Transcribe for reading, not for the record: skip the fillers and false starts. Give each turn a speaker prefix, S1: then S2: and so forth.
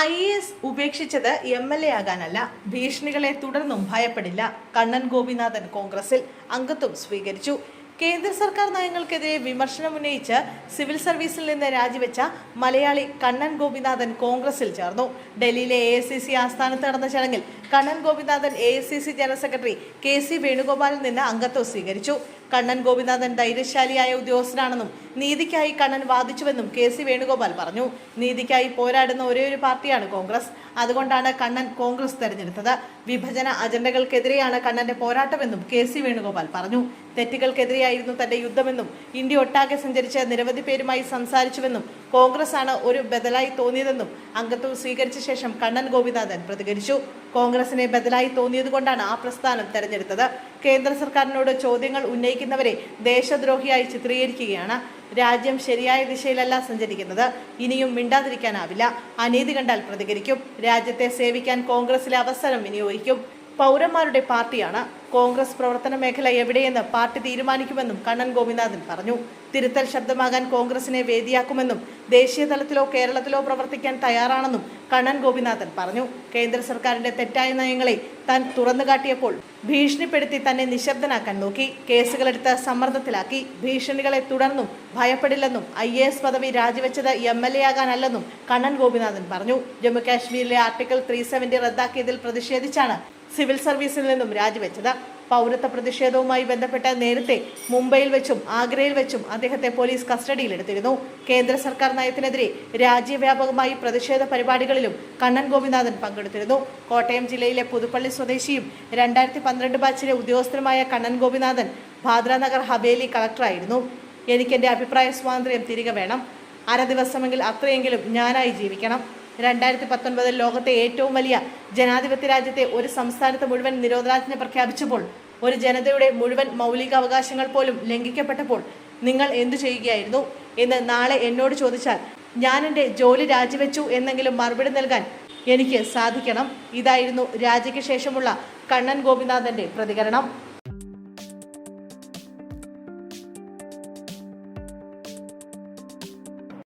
S1: IAS ഉപേക്ഷിച്ചത് MLA ആകാനല്ല, ഭീഷണികളെ തുടർന്നും ഭയപ്പെടില്ല. കണ്ണൻ ഗോപിനാഥൻ കോൺഗ്രസിൽ അംഗത്വം സ്വീകരിച്ചു. കേന്ദ്ര സർക്കാർ നയങ്ങൾക്കെതിരെ വിമർശനമുന്നയിച്ച് സിവിൽ സർവീസിൽ നിന്ന് രാജിവെച്ച മലയാളി കണ്ണൻ ഗോപിനാഥൻ കോൺഗ്രസിൽ ചേർന്നു. ഡൽഹിയിലെ AICC ആസ്ഥാനത്ത് നടന്ന ചടങ്ങിൽ Kannan Gopinathan AICC general secretary KC വേണുഗോപാലിൽ നിന്ന് അംഗത്വം സ്വീകരിച്ചു. കണ്ണൻ ഗോപിനാഥൻ ധൈര്യശാലിയായ ഉദ്യോഗസ്ഥനാണെന്നും നീതിക്കായി കണ്ണൻ വാദിച്ചുവെന്നും KC വേണുഗോപാൽ പറഞ്ഞു. നീതിക്കായി പോരാടുന്ന ഒരേയൊരു പാർട്ടിയാണ് കോൺഗ്രസ്. അതുകൊണ്ടാണ് കണ്ണൻ കോൺഗ്രസ് തെരഞ്ഞെടുത്തത്. വിഭജന അജണ്ടകൾക്കെതിരെയാണ് കണ്ണന്റെ പോരാട്ടമെന്നും KC വേണുഗോപാൽ പറഞ്ഞു. തെറ്റുകൾക്കെതിരെയായിരുന്നു തന്റെ യുദ്ധമെന്നും ഇന്ത്യ ഒട്ടാകെ സഞ്ചരിച്ച് നിരവധി പേരുമായി സംസാരിച്ചുവെന്നും കോൺഗ്രസ് ആണ് ഒരു ബദലായി തോന്നിയതെന്നും അംഗത്വം സ്വീകരിച്ച ശേഷം കണ്ണൻ ഗോപിനാഥൻ പ്രതികരിച്ചു. കോൺഗ്രസിനെ ബദലായി തോന്നിയതുകൊണ്ടാണ് ആ പ്രസ്ഥാനം തെരഞ്ഞെടുത്തത്. കേന്ദ്ര സർക്കാരിനോട് ചോദ്യങ്ങൾ ഉന്നയിക്കുന്നവരെ ദേശദ്രോഹിയായി ചിത്രീകരിക്കുകയാണ്. രാജ്യം ശരിയായ ദിശയിലല്ല സഞ്ചരിക്കുന്നത്. ഇനിയും മിണ്ടാതിരിക്കാനാവില്ല. അനീതി കണ്ടാൽ പ്രതികരിക്കും. രാജ്യത്തെ സേവിക്കാൻ കോൺഗ്രസിലെ അവസരം വിനിയോഗിക്കും. പൗരന്മാരുടെ പാർട്ടിയാണ് കോൺഗ്രസ്. പ്രവർത്തന മേഖല എവിടെയെന്ന് പാർട്ടി തീരുമാനിക്കുമെന്നും കണ്ണൻ ഗോപിനാഥൻ പറഞ്ഞു. തിരുത്തൽ ശബ്ദമാകാൻ കോൺഗ്രസിനെ വേദിയാക്കുമെന്നും ദേശീയ തലത്തിലോ കേരളത്തിലോ പ്രവർത്തിക്കാൻ തയ്യാറാണെന്നും കണ്ണൻ ഗോപിനാഥൻ പറഞ്ഞു. കേന്ദ്ര സർക്കാരിന്റെ തെറ്റായ നയങ്ങളെ താൻ തുറന്നു കാട്ടിയപ്പോൾ ഭീഷണിപ്പെടുത്തി തന്നെ നിശബ്ദനാക്കാൻ നോക്കി. കേസുകളെടുത്ത് സമ്മർദ്ദത്തിലാക്കി. ഭീഷണികളെ തുടർന്നും ഭയപ്പെടില്ലെന്നും IAS പദവി രാജിവെച്ചത് MLA ആകാനല്ലെന്നും കണ്ണൻ ഗോപിനാഥൻ പറഞ്ഞു. ജമ്മു കാശ്മീരിലെ ആർട്ടിക്കിൾ 370 റദ്ദാക്കിയതിൽ പ്രതിഷേധിച്ചാണ് സിവിൽ സർവീസിൽ നിന്നും രാജിവെച്ചത്. പൗരത്വ പ്രതിഷേധവുമായി ബന്ധപ്പെട്ട് നേരത്തെ മുംബൈയിൽ വെച്ചും ആഗ്രയിൽ വെച്ചും അദ്ദേഹത്തെ പോലീസ് കസ്റ്റഡിയിലെടുത്തിരുന്നു. കേന്ദ്ര സർക്കാർ നയത്തിനെതിരെ രാജ്യവ്യാപകമായി പ്രതിഷേധ പരിപാടികളിലും കണ്ണൻ ഗോപിനാഥൻ പങ്കെടുത്തിരുന്നു. കോട്ടയം ജില്ലയിലെ പുതുപ്പള്ളി സ്വദേശിയും 2012 ബാച്ചിലെ ഉദ്യോഗസ്ഥനുമായ കണ്ണൻ ഗോപിനാഥൻ ഭാദ്രാനഗർ ഹവേലി കളക്ടറായിരുന്നു. എനിക്കെൻ്റെ അഭിപ്രായ സ്വാതന്ത്ര്യം തിരികെ വേണം. അര ദിവസമെങ്കിൽ അത്രയെങ്കിലും ഞാനായി ജീവിക്കണം. 2019 ലോകത്തെ ഏറ്റവും വലിയ ജനാധിപത്യ രാജ്യത്തെ ഒരു സംസ്ഥാനത്ത് മുഴുവൻ നിരോധനാജ്ഞ പ്രഖ്യാപിച്ചപ്പോൾ, ഒരു ജനതയുടെ മുഴുവൻ മൗലിക അവകാശങ്ങൾ പോലും ലംഘിക്കപ്പെട്ടപ്പോൾ നിങ്ങൾ എന്തു ചെയ്യുകയായിരുന്നു എന്ന് നാളെ എന്നോട് ചോദിച്ചാൽ ഞാൻ എൻ്റെ ജോലി രാജിവെച്ചു എന്നെങ്കിലും മറുപടി നൽകാൻ എനിക്ക് സാധിക്കണം. ഇതായിരുന്നു രാജിക്ക് ശേഷമുള്ള കണ്ണൻ ഗോപിനാഥന്റെ പ്രതികരണം.